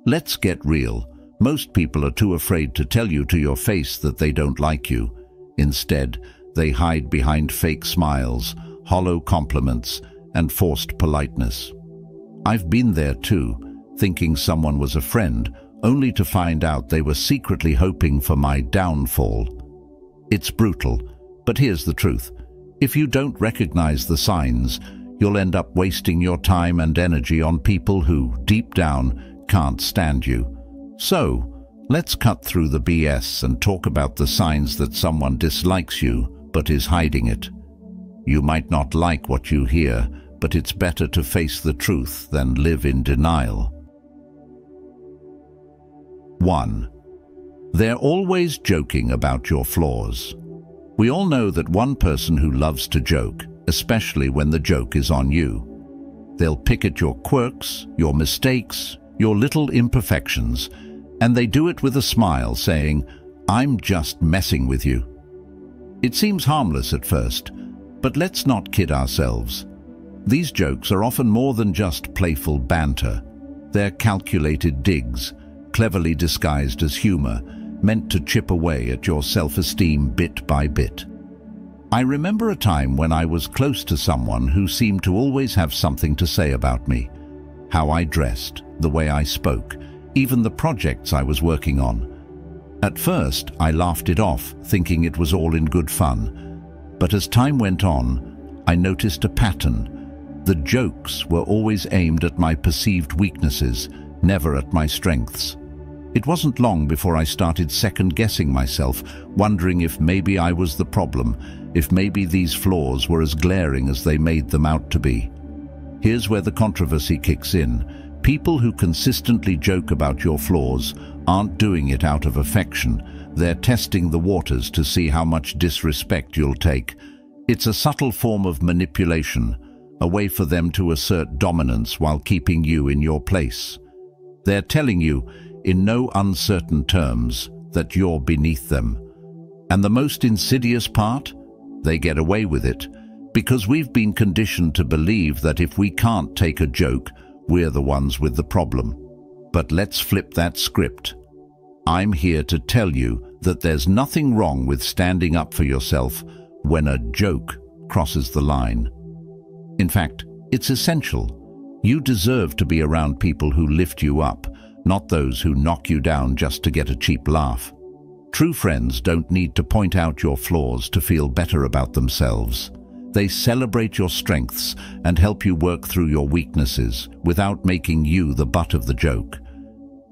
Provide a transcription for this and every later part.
Let's get real. Most people are too afraid to tell you to your face that they don't like you. Instead, they hide behind fake smiles, hollow compliments, and forced politeness. I've been there too, thinking someone was a friend, only to find out they were secretly hoping for my downfall. It's brutal, but here's the truth. If you don't recognize the signs, you'll end up wasting your time and energy on people who, deep down, can't stand you. So, let's cut through the BS and talk about the signs that someone dislikes you but is hiding it. You might not like what you hear, but it's better to face the truth than live in denial. 1. They're always joking about your flaws. We all know that one person who loves to joke, especially when the joke is on you. They'll pick at your quirks, your mistakes, your little imperfections, and they do it with a smile, saying, "I'm just messing with you." It seems harmless at first, but let's not kid ourselves. These jokes are often more than just playful banter. They're calculated digs, cleverly disguised as humor, meant to chip away at your self-esteem bit by bit. I remember a time when I was close to someone who seemed to always have something to say about me. How I dressed, the way I spoke, even the projects I was working on. At first, I laughed it off, thinking it was all in good fun. But as time went on, I noticed a pattern. The jokes were always aimed at my perceived weaknesses, never at my strengths. It wasn't long before I started second-guessing myself, wondering if maybe I was the problem, if maybe these flaws were as glaring as they made them out to be. Here's where the controversy kicks in. People who consistently joke about your flaws aren't doing it out of affection. They're testing the waters to see how much disrespect you'll take. It's a subtle form of manipulation, a way for them to assert dominance while keeping you in your place. They're telling you, in no uncertain terms, that you're beneath them. And the most insidious part? They get away with it, because we've been conditioned to believe that if we can't take a joke, we're the ones with the problem. But let's flip that script. I'm here to tell you that there's nothing wrong with standing up for yourself when a joke crosses the line. In fact, it's essential. You deserve to be around people who lift you up, not those who knock you down just to get a cheap laugh. True friends don't need to point out your flaws to feel better about themselves. They celebrate your strengths and help you work through your weaknesses without making you the butt of the joke.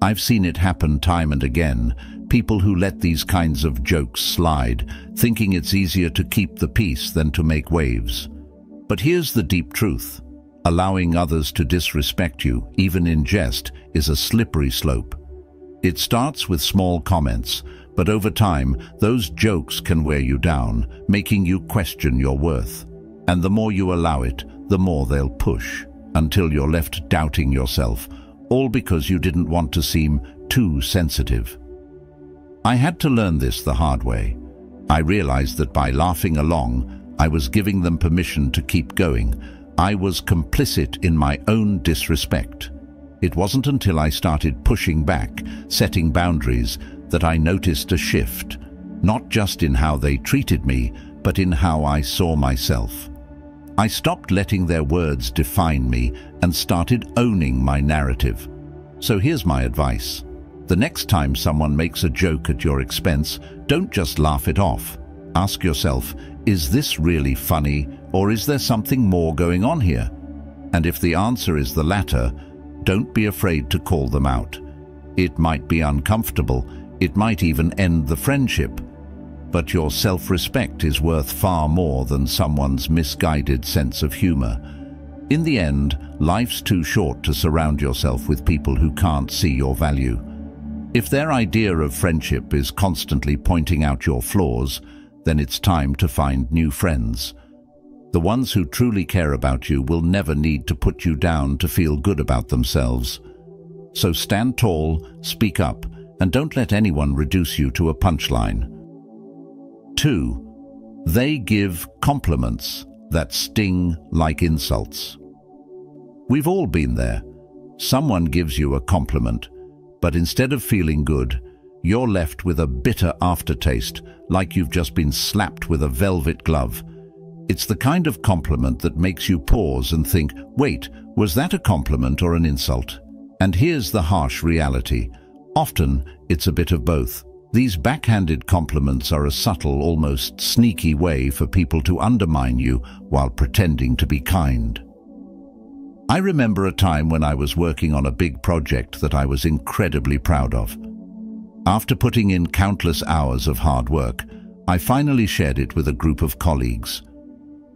I've seen it happen time and again, people who let these kinds of jokes slide, thinking it's easier to keep the peace than to make waves. But here's the deep truth. Allowing others to disrespect you, even in jest, is a slippery slope. It starts with small comments, but over time, those jokes can wear you down, making you question your worth. And the more you allow it, the more they'll push, until you're left doubting yourself, all because you didn't want to seem too sensitive. I had to learn this the hard way. I realized that by laughing along, I was giving them permission to keep going. I was complicit in my own disrespect. It wasn't until I started pushing back, setting boundaries, that I noticed a shift, not just in how they treated me, but in how I saw myself. I stopped letting their words define me and started owning my narrative. So here's my advice. The next time someone makes a joke at your expense, don't just laugh it off. Ask yourself, is this really funny, or is there something more going on here? And if the answer is the latter, don't be afraid to call them out. It might be uncomfortable, it might even end the friendship, but your self-respect is worth far more than someone's misguided sense of humor. In the end, life's too short to surround yourself with people who can't see your value. If their idea of friendship is constantly pointing out your flaws, then it's time to find new friends. The ones who truly care about you will never need to put you down to feel good about themselves. So stand tall, speak up, and don't let anyone reduce you to a punchline. 2. They give compliments that sting like insults. We've all been there. Someone gives you a compliment, But instead of feeling good, you're left with a bitter aftertaste, like you've just been slapped with a velvet glove. It's the kind of compliment that makes you pause and think, wait, was that a compliment or an insult? And here's the harsh reality. Often, it's a bit of both. These backhanded compliments are a subtle, almost sneaky way for people to undermine you while pretending to be kind. I remember a time when I was working on a big project that I was incredibly proud of. After putting in countless hours of hard work, I finally shared it with a group of colleagues.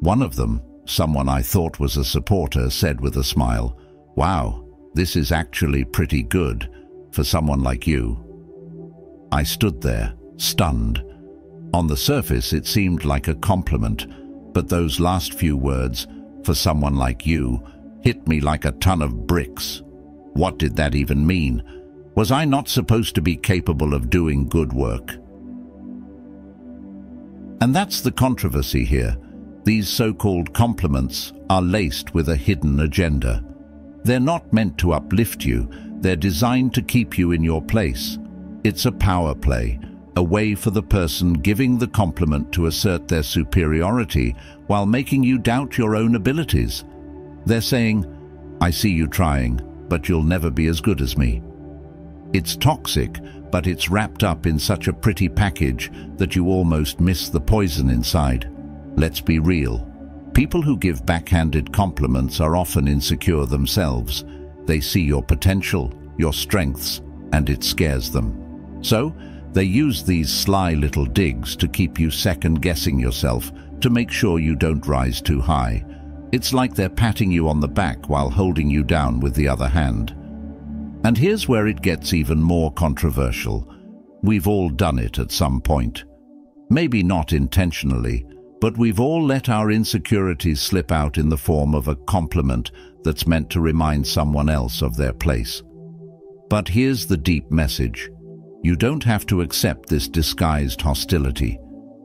One of them, someone I thought was a supporter, said with a smile, "Wow, this is actually pretty good for someone like you." I stood there, stunned. On the surface, it seemed like a compliment, but those last few words, "for someone like you," hit me like a ton of bricks. What did that even mean? Was I not supposed to be capable of doing good work? And that's the controversy here. These so-called compliments are laced with a hidden agenda. They're not meant to uplift you, they're designed to keep you in your place. It's a power play, a way for the person giving the compliment to assert their superiority while making you doubt your own abilities. They're saying, "I see you trying, but you'll never be as good as me." It's toxic, but it's wrapped up in such a pretty package that you almost miss the poison inside. Let's be real. People who give backhanded compliments are often insecure themselves. They see your potential, your strengths, and it scares them. So, they use these sly little digs to keep you second-guessing yourself, to make sure you don't rise too high. It's like they're patting you on the back while holding you down with the other hand. And here's where it gets even more controversial. We've all done it at some point. Maybe not intentionally, but we've all let our insecurities slip out in the form of a compliment that's meant to remind someone else of their place. But here's the deep message. You don't have to accept this disguised hostility.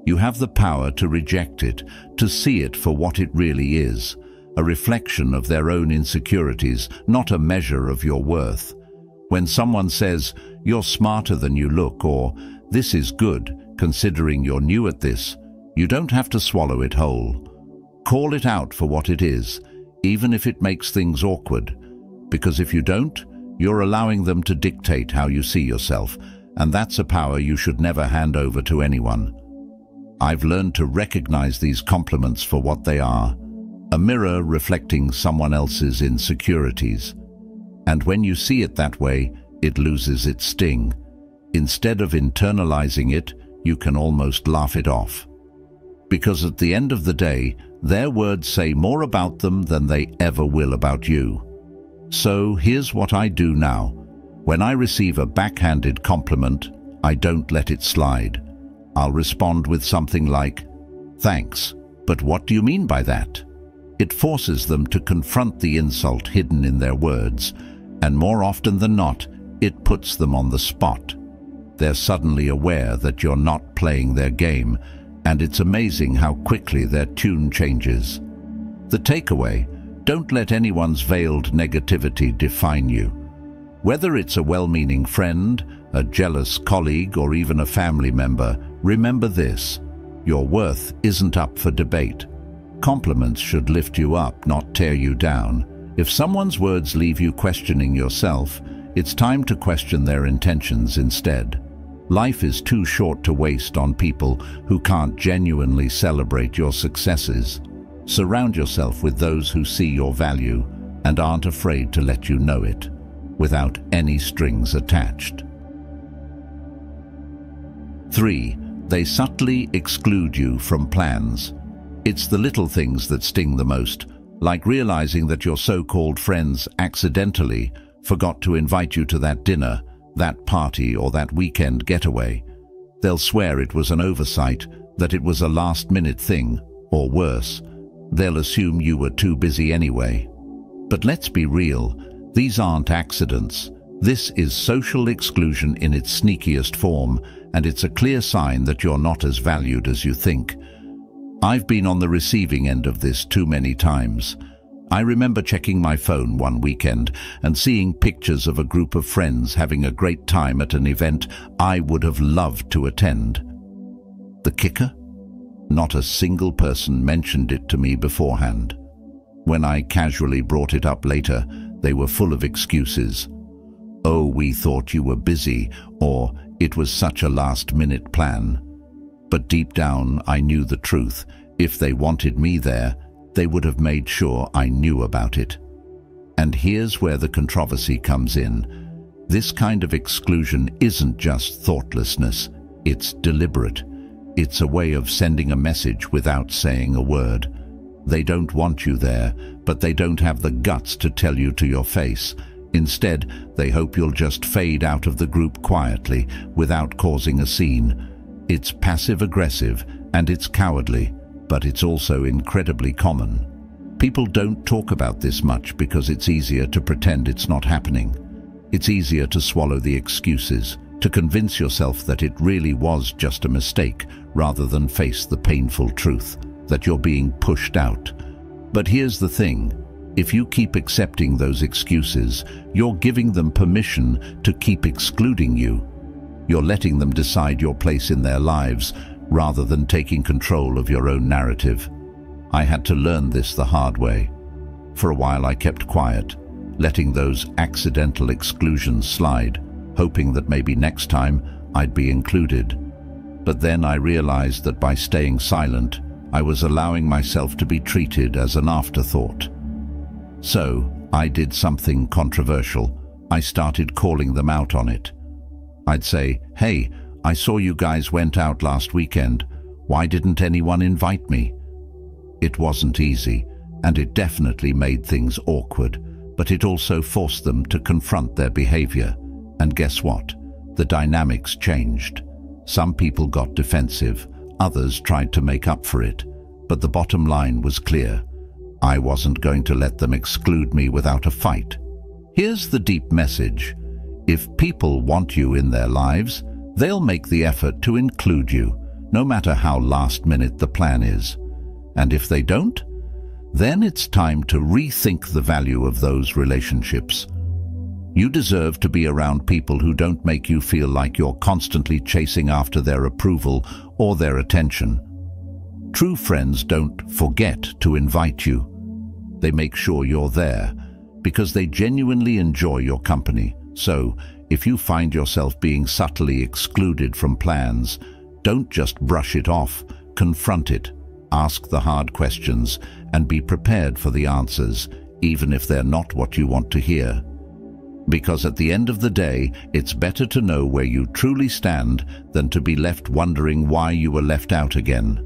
You have the power to reject it, to see it for what it really is, a reflection of their own insecurities, not a measure of your worth. When someone says, "You're smarter than you look," or "This is good, considering you're new at this," you don't have to swallow it whole. Call it out for what it is, even if it makes things awkward. Because if you don't, you're allowing them to dictate how you see yourself, and that's a power you should never hand over to anyone. I've learned to recognize these compliments for what they are, a mirror reflecting someone else's insecurities. And when you see it that way, it loses its sting. Instead of internalizing it, you can almost laugh it off. Because at the end of the day, their words say more about them than they ever will about you. So here's what I do now. When I receive a backhanded compliment, I don't let it slide. I'll respond with something like, "Thanks, but what do you mean by that?" It forces them to confront the insult hidden in their words, and more often than not, it puts them on the spot. They're suddenly aware that you're not playing their game, and it's amazing how quickly their tune changes. The takeaway: don't let anyone's veiled negativity define you. Whether it's a well-meaning friend, a jealous colleague, or even a family member, remember this: your worth isn't up for debate. Compliments should lift you up, not tear you down. If someone's words leave you questioning yourself, it's time to question their intentions instead. Life is too short to waste on people who can't genuinely celebrate your successes. Surround yourself with those who see your value and aren't afraid to let you know it, without any strings attached. 3. They subtly exclude you from plans. It's the little things that sting the most, like realizing that your so-called friends accidentally forgot to invite you to that dinner, that party, or that weekend getaway. They'll swear it was an oversight, that it was a last-minute thing, or worse, they'll assume you were too busy anyway. But let's be real, these aren't accidents. This is social exclusion in its sneakiest form, and it's a clear sign that you're not as valued as you think. I've been on the receiving end of this too many times. I remember checking my phone one weekend and seeing pictures of a group of friends having a great time at an event I would have loved to attend. The kicker? Not a single person mentioned it to me beforehand. When I casually brought it up later, they were full of excuses. "Oh, we thought you were busy," or "It was such a last-minute plan." But deep down, I knew the truth. If they wanted me there, they would have made sure I knew about it. And here's where the controversy comes in. This kind of exclusion isn't just thoughtlessness, it's deliberate. It's a way of sending a message without saying a word. They don't want you there, but they don't have the guts to tell you to your face. Instead, they hope you'll just fade out of the group quietly, without causing a scene. It's passive-aggressive, and it's cowardly, but it's also incredibly common. People don't talk about this much because it's easier to pretend it's not happening. It's easier to swallow the excuses, to convince yourself that it really was just a mistake, rather than face the painful truth that you're being pushed out. But here's the thing. If you keep accepting those excuses, you're giving them permission to keep excluding you. You're letting them decide your place in their lives, rather than taking control of your own narrative. I had to learn this the hard way. For a while I kept quiet, letting those accidental exclusions slide, hoping that maybe next time I'd be included. But then I realized that by staying silent, I was allowing myself to be treated as an afterthought. So I did something controversial. I started calling them out on it. I'd say, "Hey, I saw you guys went out last weekend. Why didn't anyone invite me?" It wasn't easy, and it definitely made things awkward, but it also forced them to confront their behavior. And guess what? The dynamics changed. Some people got defensive, others tried to make up for it, but the bottom line was clear. I wasn't going to let them exclude me without a fight. Here's the deep message. If people want you in their lives, they'll make the effort to include you, no matter how last-minute the plan is. And if they don't, then it's time to rethink the value of those relationships. You deserve to be around people who don't make you feel like you're constantly chasing after their approval or their attention. True friends don't forget to invite you. They make sure you're there because they genuinely enjoy your company. So, if you find yourself being subtly excluded from plans, don't just brush it off, confront it. Ask the hard questions and be prepared for the answers, even if they're not what you want to hear. Because at the end of the day, it's better to know where you truly stand than to be left wondering why you were left out again.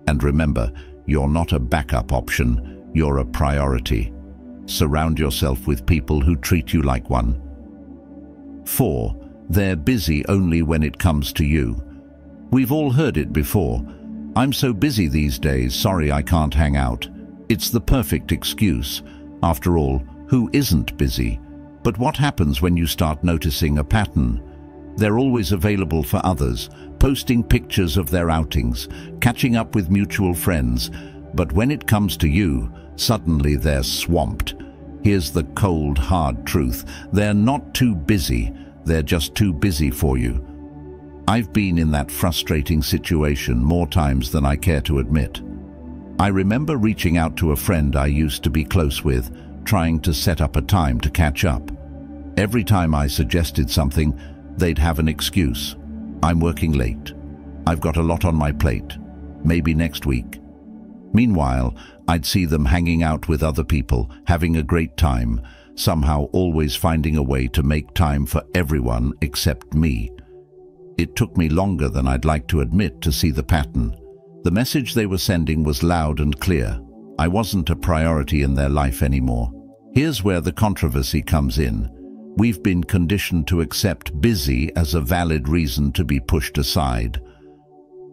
And remember, you're not a backup option, you're a priority. Surround yourself with people who treat you like one. 4. They're busy only when it comes to you. We've all heard it before. "I'm so busy these days, sorry I can't hang out." It's the perfect excuse. After all, who isn't busy? But what happens when you start noticing a pattern? They're always available for others, posting pictures of their outings, catching up with mutual friends. But when it comes to you, suddenly they're swamped. Here's the cold, hard truth. They're not too busy, they're just too busy for you. I've been in that frustrating situation more times than I care to admit. I remember reaching out to a friend I used to be close with, trying to set up a time to catch up. Every time I suggested something, they'd have an excuse. "I'm working late. I've got a lot on my plate. Maybe next week." Meanwhile, I'd see them hanging out with other people, having a great time, somehow always finding a way to make time for everyone except me. It took me longer than I'd like to admit to see the pattern. The message they were sending was loud and clear. I wasn't a priority in their life anymore. Here's where the controversy comes in. We've been conditioned to accept busy as a valid reason to be pushed aside.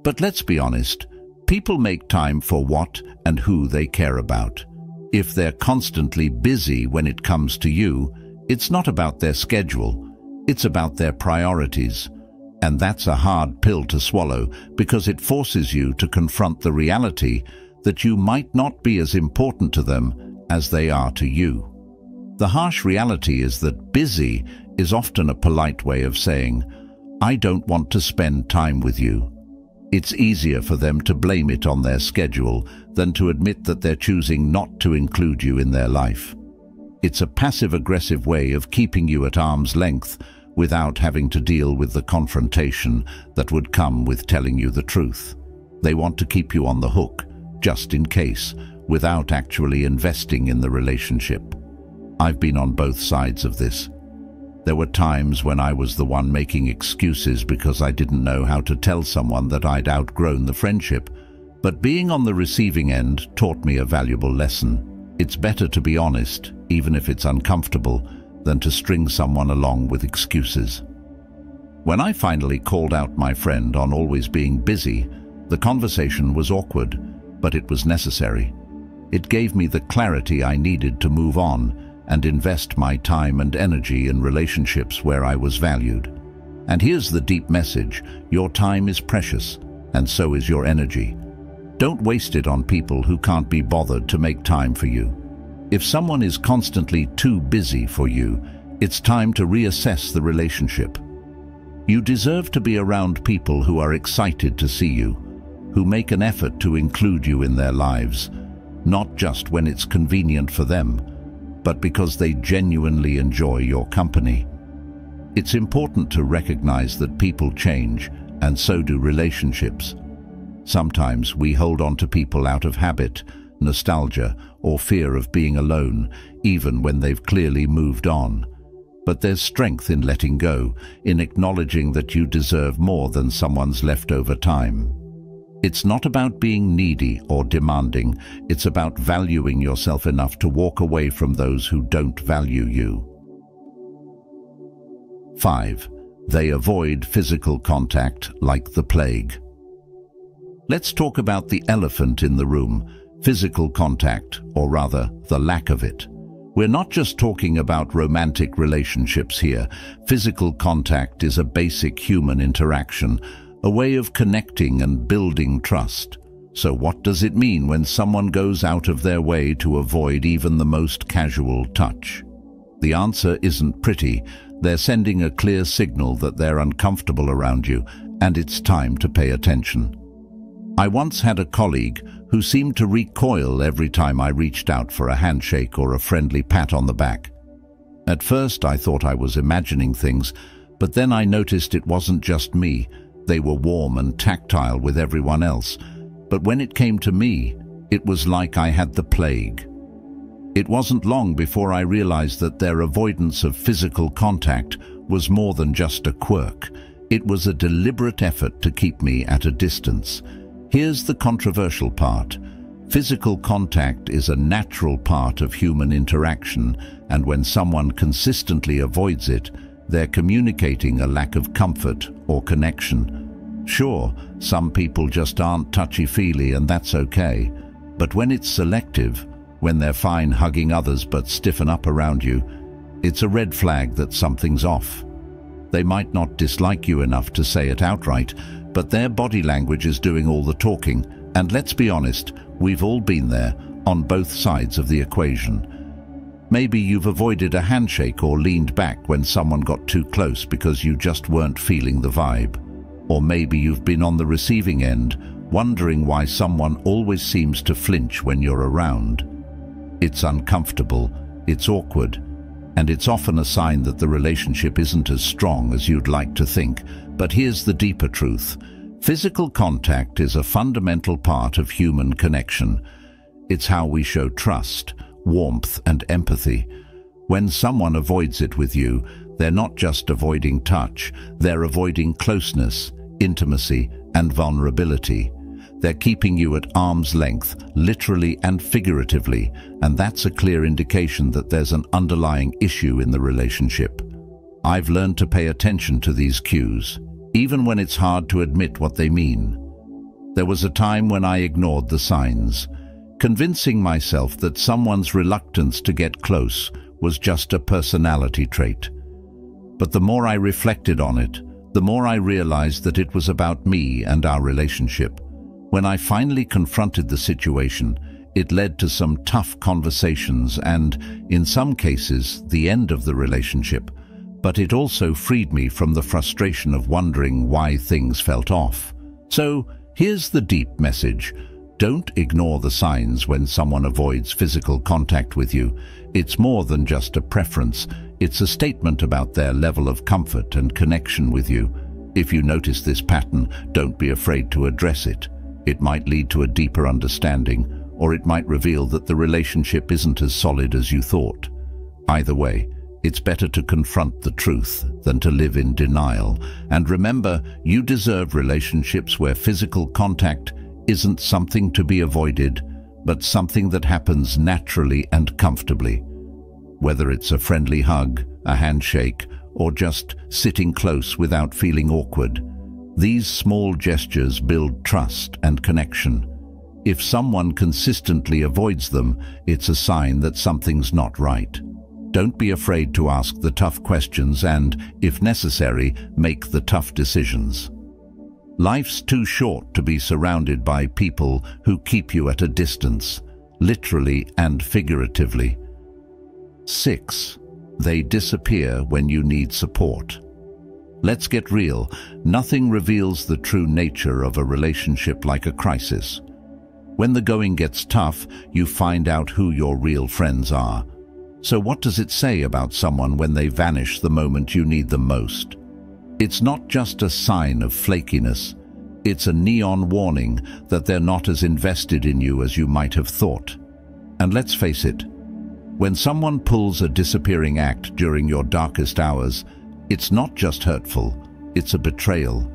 But let's be honest, people make time for what and who they care about. If they're constantly busy when it comes to you, it's not about their schedule, it's about their priorities. And that's a hard pill to swallow because it forces you to confront the reality that you might not be as important to them as they are to you. The harsh reality is that busy is often a polite way of saying, "I don't want to spend time with you." It's easier for them to blame it on their schedule than to admit that they're choosing not to include you in their life. It's a passive-aggressive way of keeping you at arm's length without having to deal with the confrontation that would come with telling you the truth. They want to keep you on the hook, just in case, without actually investing in the relationship. I've been on both sides of this. There were times when I was the one making excuses because I didn't know how to tell someone that I'd outgrown the friendship, but being on the receiving end taught me a valuable lesson. It's better to be honest, even if it's uncomfortable, than to string someone along with excuses. When I finally called out my friend on always being busy, the conversation was awkward, but it was necessary. It gave me the clarity I needed to move on and invest my time and energy in relationships where I was valued. And here's the deep message: your time is precious, and so is your energy. Don't waste it on people who can't be bothered to make time for you. If someone is constantly too busy for you, it's time to reassess the relationship. You deserve to be around people who are excited to see you, who make an effort to include you in their lives, not just when it's convenient for them, but because they genuinely enjoy your company. It's important to recognize that people change, and so do relationships. Sometimes we hold on to people out of habit, nostalgia, or fear of being alone, even when they've clearly moved on. But there's strength in letting go, in acknowledging that you deserve more than someone's leftover time. It's not about being needy or demanding, it's about valuing yourself enough to walk away from those who don't value you. 5. They avoid physical contact like the plague. Let's talk about the elephant in the room: physical contact, or rather, the lack of it. We're not just talking about romantic relationships here. Physical contact is a basic human interaction, a way of connecting and building trust. So what does it mean when someone goes out of their way to avoid even the most casual touch? The answer isn't pretty. They're sending a clear signal that they're uncomfortable around you, and it's time to pay attention. I once had a colleague who seemed to recoil every time I reached out for a handshake or a friendly pat on the back. At first I thought I was imagining things, but then I noticed it wasn't just me. They were warm and tactile with everyone else, but when it came to me, it was like I had the plague. It wasn't long before I realized that their avoidance of physical contact was more than just a quirk. It was a deliberate effort to keep me at a distance. Here's the controversial part. Physical contact is a natural part of human interaction, and when someone consistently avoids it, they're communicating a lack of comfort or connection. Sure, some people just aren't touchy-feely, and that's okay. But when it's selective, when they're fine hugging others but stiffen up around you, it's a red flag that something's off. They might not dislike you enough to say it outright, but their body language is doing all the talking, and let's be honest, we've all been there, on both sides of the equation. Maybe you've avoided a handshake or leaned back when someone got too close because you just weren't feeling the vibe. Or maybe you've been on the receiving end, wondering why someone always seems to flinch when you're around. It's uncomfortable, it's awkward, and it's often a sign that the relationship isn't as strong as you'd like to think. But here's the deeper truth. Physical contact is a fundamental part of human connection. It's how we show trust, warmth, and empathy. When someone avoids it with you, they're not just avoiding touch, they're avoiding closeness, intimacy, and vulnerability. They're keeping you at arm's length, literally and figuratively, and that's a clear indication that there's an underlying issue in the relationship. I've learned to pay attention to these cues, even when it's hard to admit what they mean. There was a time when I ignored the signs, convincing myself that someone's reluctance to get close was just a personality trait. But the more I reflected on it, the more I realized that it was about me and our relationship. When I finally confronted the situation, It led to some tough conversations and, in some cases, the end of the relationship, but it also freed me from the frustration of wondering why things felt off. So, here's the deep message. Don't ignore the signs when someone avoids physical contact with you. It's more than just a preference. It's a statement about their level of comfort and connection with you. If you notice this pattern, don't be afraid to address it. It might lead to a deeper understanding, or it might reveal that the relationship isn't as solid as you thought. Either way, it's better to confront the truth than to live in denial. And remember, you deserve relationships where physical contact isn't something to be avoided, but something that happens naturally and comfortably. Whether it's a friendly hug, a handshake, or just sitting close without feeling awkward, these small gestures build trust and connection. If someone consistently avoids them, it's a sign that something's not right. Don't be afraid to ask the tough questions and, if necessary, make the tough decisions. Life's too short to be surrounded by people who keep you at a distance, literally and figuratively. 6. They disappear when you need support. Let's get real. Nothing reveals the true nature of a relationship like a crisis. When the going gets tough, you find out who your real friends are. So what does it say about someone when they vanish the moment you need them most? It's not just a sign of flakiness. It's a neon warning that they're not as invested in you as you might have thought. And let's face it, when someone pulls a disappearing act during your darkest hours, it's not just hurtful, it's a betrayal.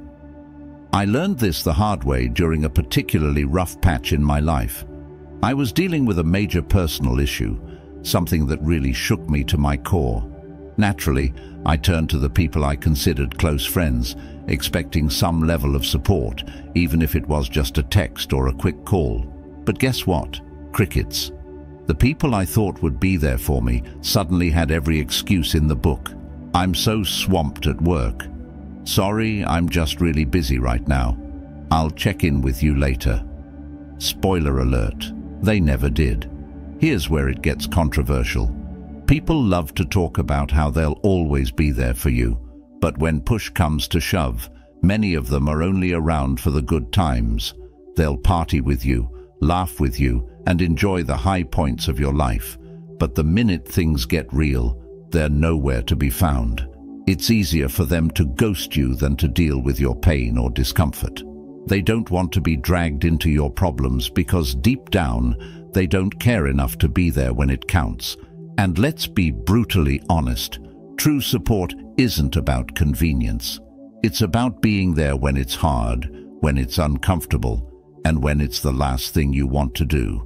I learned this the hard way during a particularly rough patch in my life. I was dealing with a major personal issue, something that really shook me to my core. Naturally, I turned to the people I considered close friends, expecting some level of support, even if it was just a text or a quick call. But guess what? Crickets. The people I thought would be there for me suddenly had every excuse in the book. I'm so swamped at work. Sorry, I'm just really busy right now. I'll check in with you later. Spoiler alert, they never did. Here's where it gets controversial. People love to talk about how they'll always be there for you, but when push comes to shove, many of them are only around for the good times. They'll party with you, laugh with you, and enjoy the high points of your life. But the minute things get real, they're nowhere to be found. It's easier for them to ghost you than to deal with your pain or discomfort. They don't want to be dragged into your problems because deep down, they don't care enough to be there when it counts. And let's be brutally honest, true support isn't about convenience. It's about being there when it's hard, when it's uncomfortable, and when it's the last thing you want to do.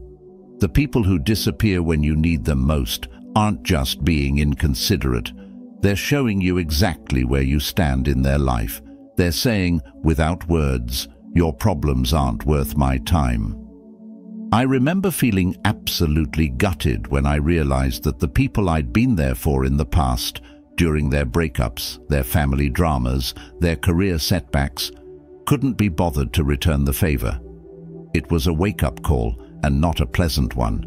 The people who disappear when you need them most aren't just being inconsiderate. They're showing you exactly where you stand in their life. They're saying, without words, your problems aren't worth my time. I remember feeling absolutely gutted when I realized that the people I'd been there for in the past, during their breakups, their family dramas, their career setbacks, couldn't be bothered to return the favor. It was a wake-up call and not a pleasant one.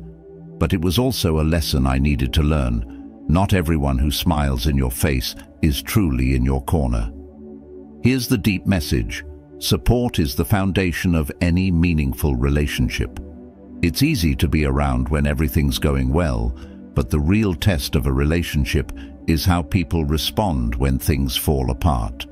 But it was also a lesson I needed to learn. Not everyone who smiles in your face is truly in your corner. Here's the deep message. Support is the foundation of any meaningful relationship. It's easy to be around when everything's going well, but the real test of a relationship is how people respond when things fall apart.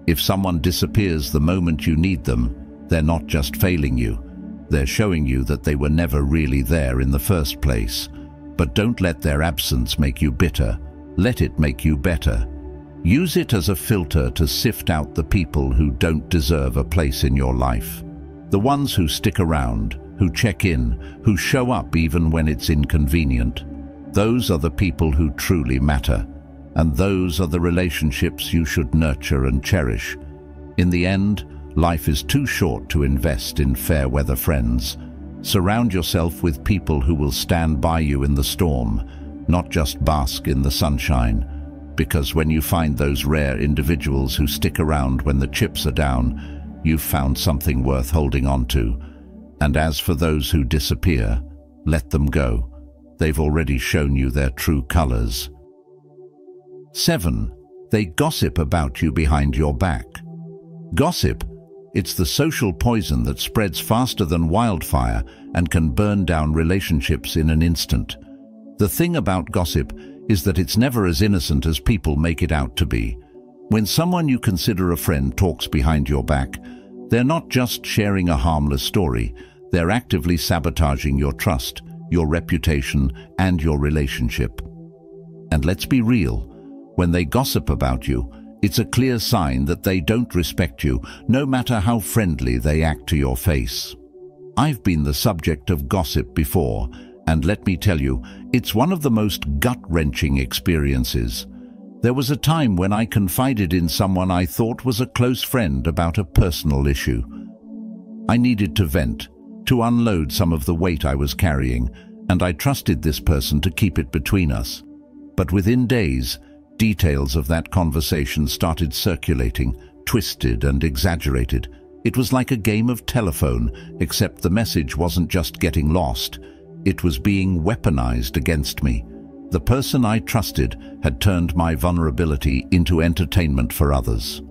If someone disappears the moment you need them, they're not just failing you. They're showing you that they were never really there in the first place. But don't let their absence make you bitter. Let it make you better. Use it as a filter to sift out the people who don't deserve a place in your life. The ones who stick around, who check in, who show up even when it's inconvenient. Those are the people who truly matter. And those are the relationships you should nurture and cherish. In the end, life is too short to invest in fair-weather friends. Surround yourself with people who will stand by you in the storm, not just bask in the sunshine. Because when you find those rare individuals who stick around when the chips are down, you've found something worth holding on to. And as for those who disappear, Let them go. They've already shown you their true colors. 7. They gossip about you behind your back. Gossip, it's the social poison that spreads faster than wildfire and can burn down relationships in an instant. The thing about gossip is that it's never as innocent as people make it out to be. When someone you consider a friend talks behind your back, they're not just sharing a harmless story, they're actively sabotaging your trust, your reputation, and your relationship. And let's be real, when they gossip about you, it's a clear sign that they don't respect you, no matter how friendly they act to your face. I've been the subject of gossip before, and let me tell you, it's one of the most gut-wrenching experiences. There was a time when I confided in someone I thought was a close friend about a personal issue. I needed to vent, to unload some of the weight I was carrying, and I trusted this person to keep it between us. But within days, details of that conversation started circulating, twisted and exaggerated. It was like a game of telephone, except the message wasn't just getting lost. It was being weaponized against me. The person I trusted had turned my vulnerability into entertainment for others.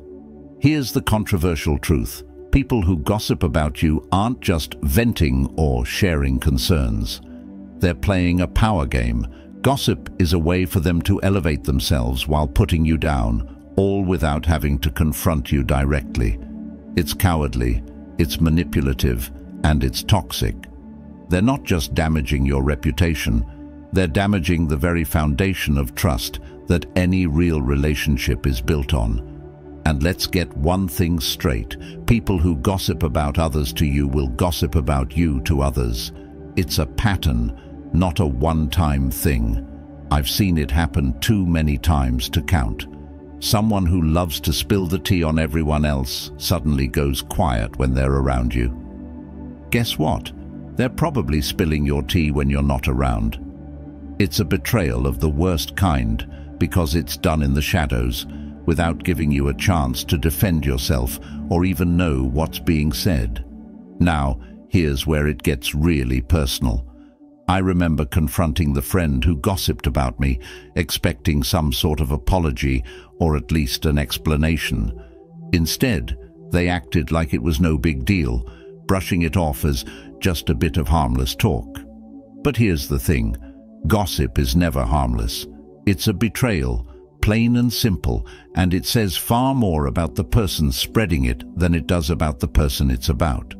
Here's the controversial truth. People who gossip about you aren't just venting or sharing concerns. They're playing a power game. Gossip is a way for them to elevate themselves while putting you down, all without having to confront you directly. It's cowardly, it's manipulative, and it's toxic. They're not just damaging your reputation, they're damaging the very foundation of trust that any real relationship is built on. And let's get one thing straight. People who gossip about others to you will gossip about you to others. It's a pattern, not a one-time thing. I've seen it happen too many times to count. Someone who loves to spill the tea on everyone else suddenly goes quiet when they're around you. Guess what? They're probably spilling your tea when you're not around. It's a betrayal of the worst kind because it's done in the shadows, without giving you a chance to defend yourself or even know what's being said. Now, here's where it gets really personal. I remember confronting the friend who gossiped about me, expecting some sort of apology or at least an explanation. Instead, they acted like it was no big deal, brushing it off as just a bit of harmless talk. But here's the thing. Gossip is never harmless. It's a betrayal, plain and simple, and it says far more about the person spreading it than it does about the person it's about.